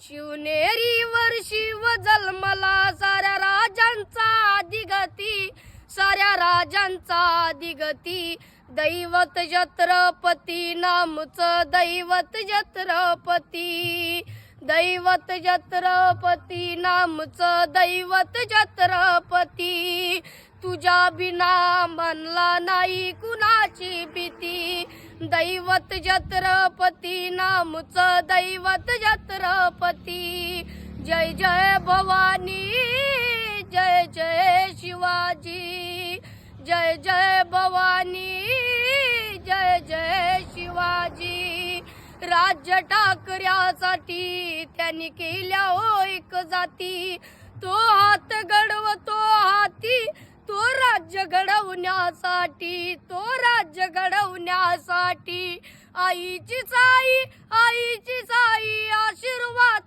शिवनेरीवर शिव जन्मला साऱ्या राजांचा दिगती, साऱ्या राजांचा दिगती. दैवत छत्रपती नामचं दैवत छत्रपती, दैवत छत्रपती नामचं दैवत छत्रपती. तुझ्या बिना म्हणला नाही कुणाची भीती, दैवत छत्रपती नामचं दैवत छत्रपती. जय जय भवानी, जय जय शिवाजी, जय जय भवानी, जय जय शिवाजी. राज्य टाकऱ्यासाठी त्यांनी केल्या हो एक जाती, तो हात घडवतो हाती, तो राज्य घडवण्यासाठी, तो राज्य घडवण्यासाठी. आईची साई, आईची साई आशीर्वाद